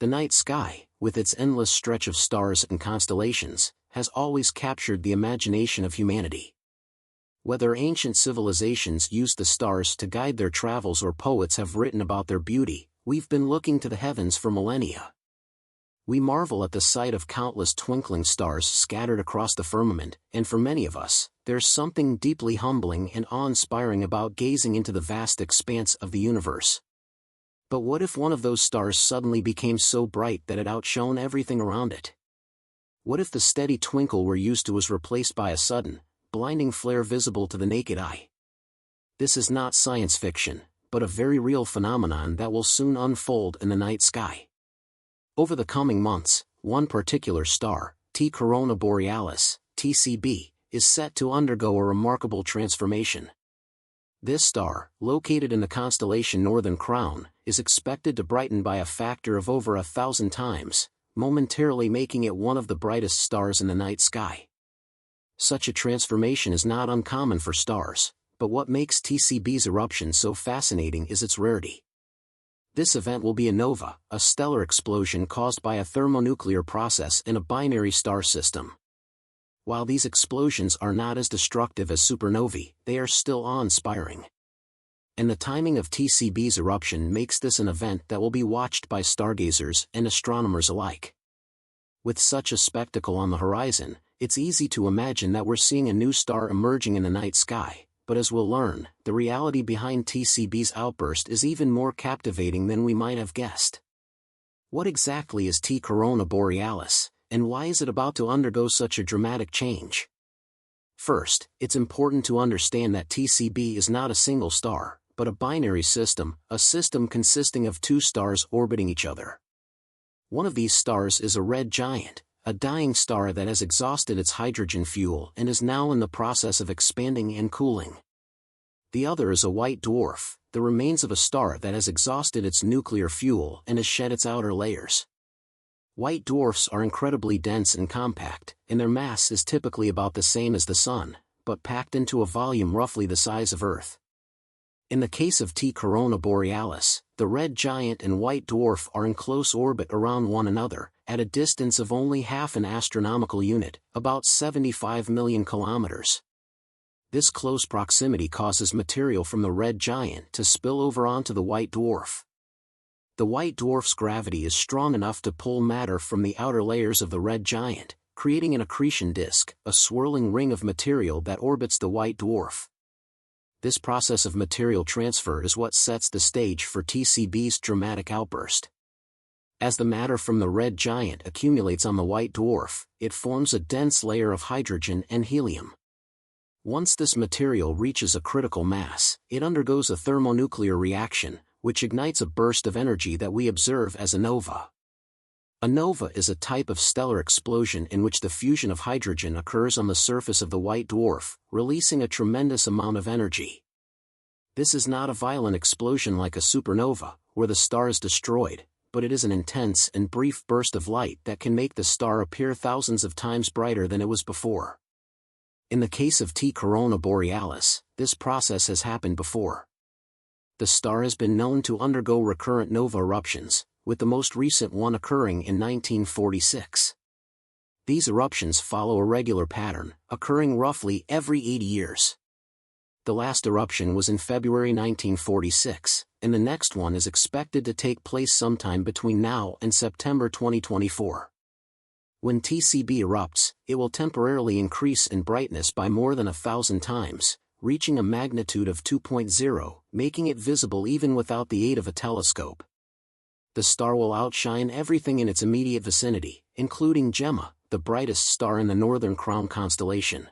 The night sky, with its endless stretch of stars and constellations, has always captured the imagination of humanity. Whether ancient civilizations used the stars to guide their travels or poets have written about their beauty, we've been looking to the heavens for millennia. We marvel at the sight of countless twinkling stars scattered across the firmament, and for many of us, there's something deeply humbling and awe-inspiring about gazing into the vast expanse of the universe. But what if one of those stars suddenly became so bright that it outshone everything around it? What if the steady twinkle we're used to was replaced by a sudden, blinding flare visible to the naked eye? This is not science fiction, but a very real phenomenon that will soon unfold in the night sky. Over the coming months, one particular star, T Corona Borealis, TCB, is set to undergo a remarkable transformation. This star, located in the constellation Northern Crown, is expected to brighten by a factor of over 1,000 times, momentarily making it one of the brightest stars in the night sky. Such a transformation is not uncommon for stars, but what makes TCB's eruption so fascinating is its rarity. This event will be a nova, a stellar explosion caused by a thermonuclear process in a binary star system. While these explosions are not as destructive as supernovae, they are still awe-inspiring. And the timing of TCB's eruption makes this an event that will be watched by stargazers and astronomers alike. With such a spectacle on the horizon, it's easy to imagine that we're seeing a new star emerging in the night sky. But as we'll learn, the reality behind TCB's outburst is even more captivating than we might have guessed. What exactly is T Corona Borealis, and why is it about to undergo such a dramatic change? First, it's important to understand that TCB is not a single star, but a binary system, a system consisting of two stars orbiting each other. One of these stars is a red giant, a dying star that has exhausted its hydrogen fuel and is now in the process of expanding and cooling. The other is a white dwarf, the remains of a star that has exhausted its nuclear fuel and has shed its outer layers. White dwarfs are incredibly dense and compact, and their mass is typically about the same as the Sun, but packed into a volume roughly the size of Earth. In the case of T Corona Borealis, the red giant and white dwarf are in close orbit around one another, at a distance of only half an astronomical unit, about 75 million kilometers. This close proximity causes material from the red giant to spill over onto the white dwarf. The white dwarf's gravity is strong enough to pull matter from the outer layers of the red giant, creating an accretion disk, a swirling ring of material that orbits the white dwarf. This process of material transfer is what sets the stage for TCB's dramatic outburst. As the matter from the red giant accumulates on the white dwarf, it forms a dense layer of hydrogen and helium. Once this material reaches a critical mass, it undergoes a thermonuclear reaction, which ignites a burst of energy that we observe as a nova. A nova is a type of stellar explosion in which the fusion of hydrogen occurs on the surface of the white dwarf, releasing a tremendous amount of energy. This is not a violent explosion like a supernova, where the star is destroyed, but it is an intense and brief burst of light that can make the star appear thousands of times brighter than it was before. In the case of T Corona Borealis, this process has happened before. The star has been known to undergo recurrent nova eruptions, with the most recent one occurring in 1946. These eruptions follow a regular pattern, occurring roughly every 80 years. The last eruption was in February 1946, and the next one is expected to take place sometime between now and September 2024. When TCB erupts, it will temporarily increase in brightness by more than 1,000 times, reaching a magnitude of 2.0, making it visible even without the aid of a telescope. The star will outshine everything in its immediate vicinity, including Gemma, the brightest star in the Northern Crown constellation.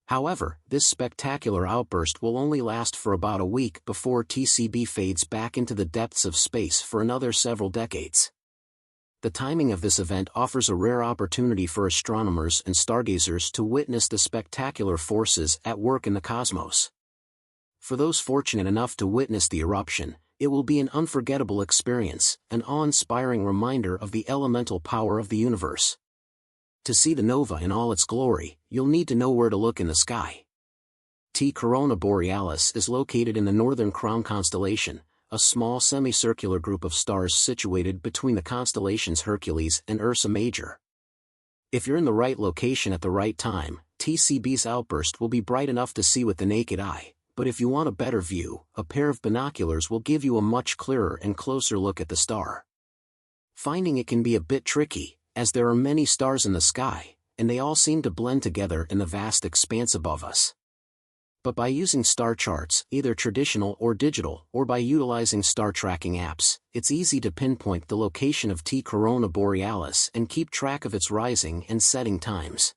However, this spectacular outburst will only last for about a week before TCB fades back into the depths of space for another several decades. The timing of this event offers a rare opportunity for astronomers and stargazers to witness the spectacular forces at work in the cosmos. For those fortunate enough to witness the eruption, it will be an unforgettable experience, an awe-inspiring reminder of the elemental power of the universe. To see the nova in all its glory, you'll need to know where to look in the sky. T Corona Borealis is located in the Northern Crown constellation, a small semicircular group of stars situated between the constellations Hercules and Ursa Major. If you're in the right location at the right time, TCB's outburst will be bright enough to see with the naked eye, but if you want a better view, a pair of binoculars will give you a much clearer and closer look at the star. Finding it can be a bit tricky, as there are many stars in the sky, and they all seem to blend together in the vast expanse above us. But by using star charts, either traditional or digital, or by utilizing star tracking apps, it's easy to pinpoint the location of T Corona Borealis and keep track of its rising and setting times.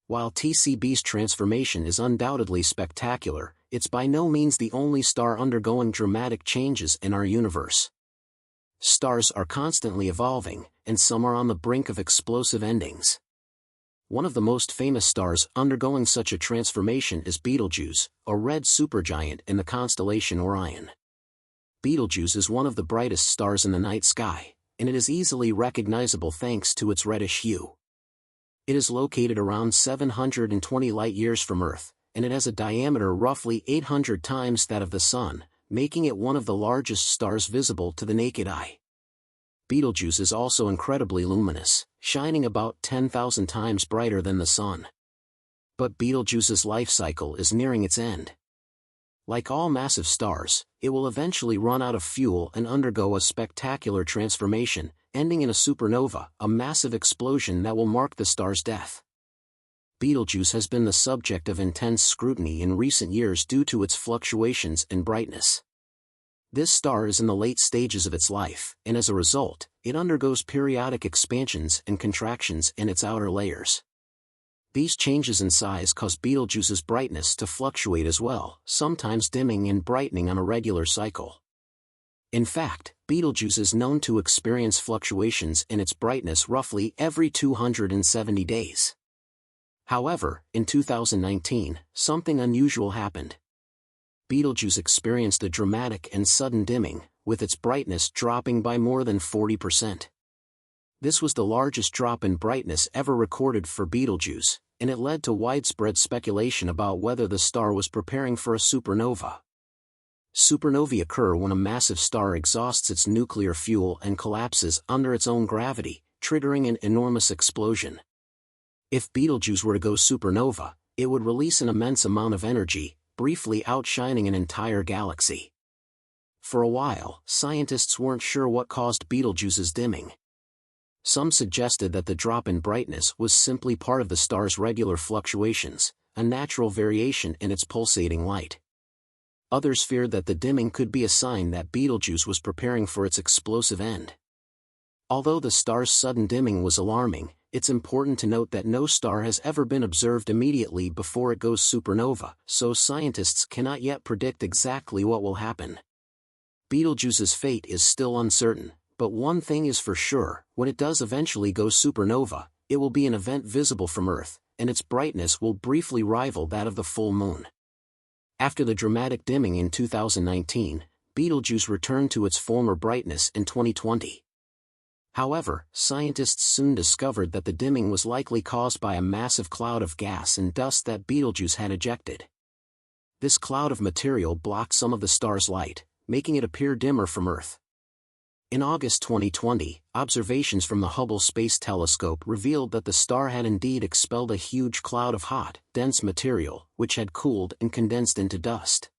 While TCB's transformation is undoubtedly spectacular, it's by no means the only star undergoing dramatic changes in our universe. Stars are constantly evolving, and some are on the brink of explosive endings. One of the most famous stars undergoing such a transformation is Betelgeuse, a red supergiant in the constellation Orion. Betelgeuse is one of the brightest stars in the night sky, and it is easily recognizable thanks to its reddish hue. It is located around 720 light-years from Earth, and it has a diameter roughly 800 times that of the Sun, making it one of the largest stars visible to the naked eye. Betelgeuse is also incredibly luminous, shining about 10,000 times brighter than the Sun. But Betelgeuse's life cycle is nearing its end. Like all massive stars, it will eventually run out of fuel and undergo a spectacular transformation, ending in a supernova, a massive explosion that will mark the star's death. Betelgeuse has been the subject of intense scrutiny in recent years due to its fluctuations in brightness. This star is in the late stages of its life, and as a result, it undergoes periodic expansions and contractions in its outer layers. These changes in size cause Betelgeuse's brightness to fluctuate as well, sometimes dimming and brightening on a regular cycle. In fact, Betelgeuse is known to experience fluctuations in its brightness roughly every 270 days. However, in 2019, something unusual happened. Betelgeuse experienced a dramatic and sudden dimming, with its brightness dropping by more than 40%. This was the largest drop in brightness ever recorded for Betelgeuse, and it led to widespread speculation about whether the star was preparing for a supernova. Supernovae occur when a massive star exhausts its nuclear fuel and collapses under its own gravity, triggering an enormous explosion. If Betelgeuse were to go supernova, it would release an immense amount of energy, briefly outshining an entire galaxy. For a while, scientists weren't sure what caused Betelgeuse's dimming. Some suggested that the drop in brightness was simply part of the star's regular fluctuations, a natural variation in its pulsating light. Others feared that the dimming could be a sign that Betelgeuse was preparing for its explosive end. Although the star's sudden dimming was alarming, it's important to note that no star has ever been observed immediately before it goes supernova, so scientists cannot yet predict exactly what will happen. Betelgeuse's fate is still uncertain, but one thing is for sure: when it does eventually go supernova, it will be an event visible from Earth, and its brightness will briefly rival that of the full moon. After the dramatic dimming in 2019, Betelgeuse returned to its former brightness in 2020. However, scientists soon discovered that the dimming was likely caused by a massive cloud of gas and dust that Betelgeuse had ejected. This cloud of material blocked some of the star's light, making it appear dimmer from Earth. In August 2020, observations from the Hubble Space Telescope revealed that the star had indeed expelled a huge cloud of hot, dense material, which had cooled and condensed into dust.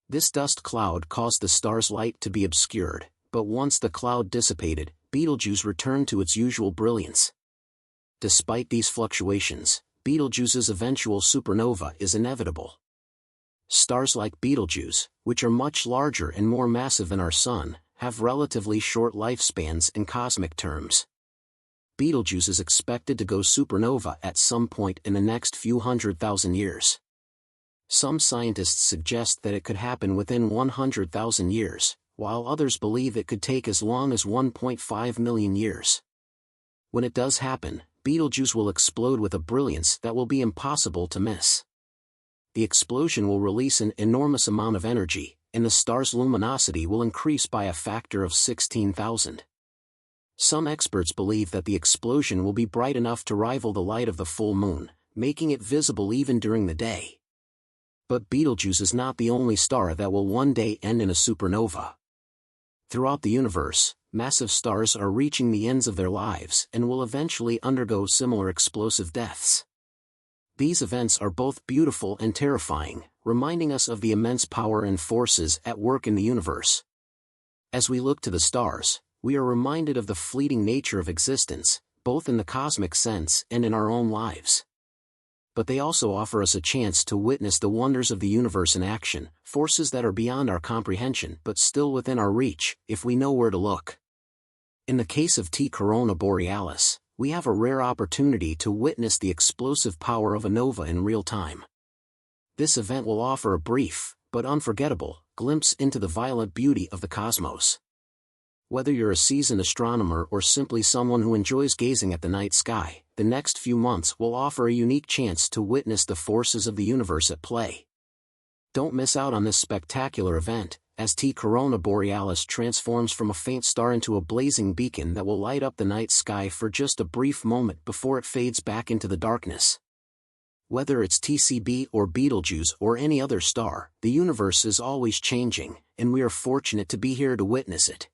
This dust cloud caused the star's light to be obscured, but once the cloud dissipated, Betelgeuse returned to its usual brilliance. Despite these fluctuations, Betelgeuse's eventual supernova is inevitable. Stars like Betelgeuse, which are much larger and more massive than our Sun, have relatively short lifespans in cosmic terms. Betelgeuse is expected to go supernova at some point in the next few 100,000 years. Some scientists suggest that it could happen within 100,000 years, while others believe it could take as long as 1.5 million years. When it does happen, Betelgeuse will explode with a brilliance that will be impossible to miss. The explosion will release an enormous amount of energy, and the star's luminosity will increase by a factor of 16,000. Some experts believe that the explosion will be bright enough to rival the light of the full moon, making it visible even during the day. But Betelgeuse is not the only star that will one day end in a supernova. Throughout the universe, massive stars are reaching the ends of their lives and will eventually undergo similar explosive deaths. These events are both beautiful and terrifying, reminding us of the immense power and forces at work in the universe. As we look to the stars, we are reminded of the fleeting nature of existence, both in the cosmic sense and in our own lives. But they also offer us a chance to witness the wonders of the universe in action, forces that are beyond our comprehension but still within our reach, if we know where to look. In the case of T Corona Borealis, we have a rare opportunity to witness the explosive power of a nova in real time. This event will offer a brief, but unforgettable, glimpse into the violent beauty of the cosmos. Whether you're a seasoned astronomer or simply someone who enjoys gazing at the night sky, the next few months will offer a unique chance to witness the forces of the universe at play. Don't miss out on this spectacular event, as T Corona Borealis transforms from a faint star into a blazing beacon that will light up the night sky for just a brief moment before it fades back into the darkness. Whether it's TCB or Betelgeuse or any other star, the universe is always changing, and we are fortunate to be here to witness it.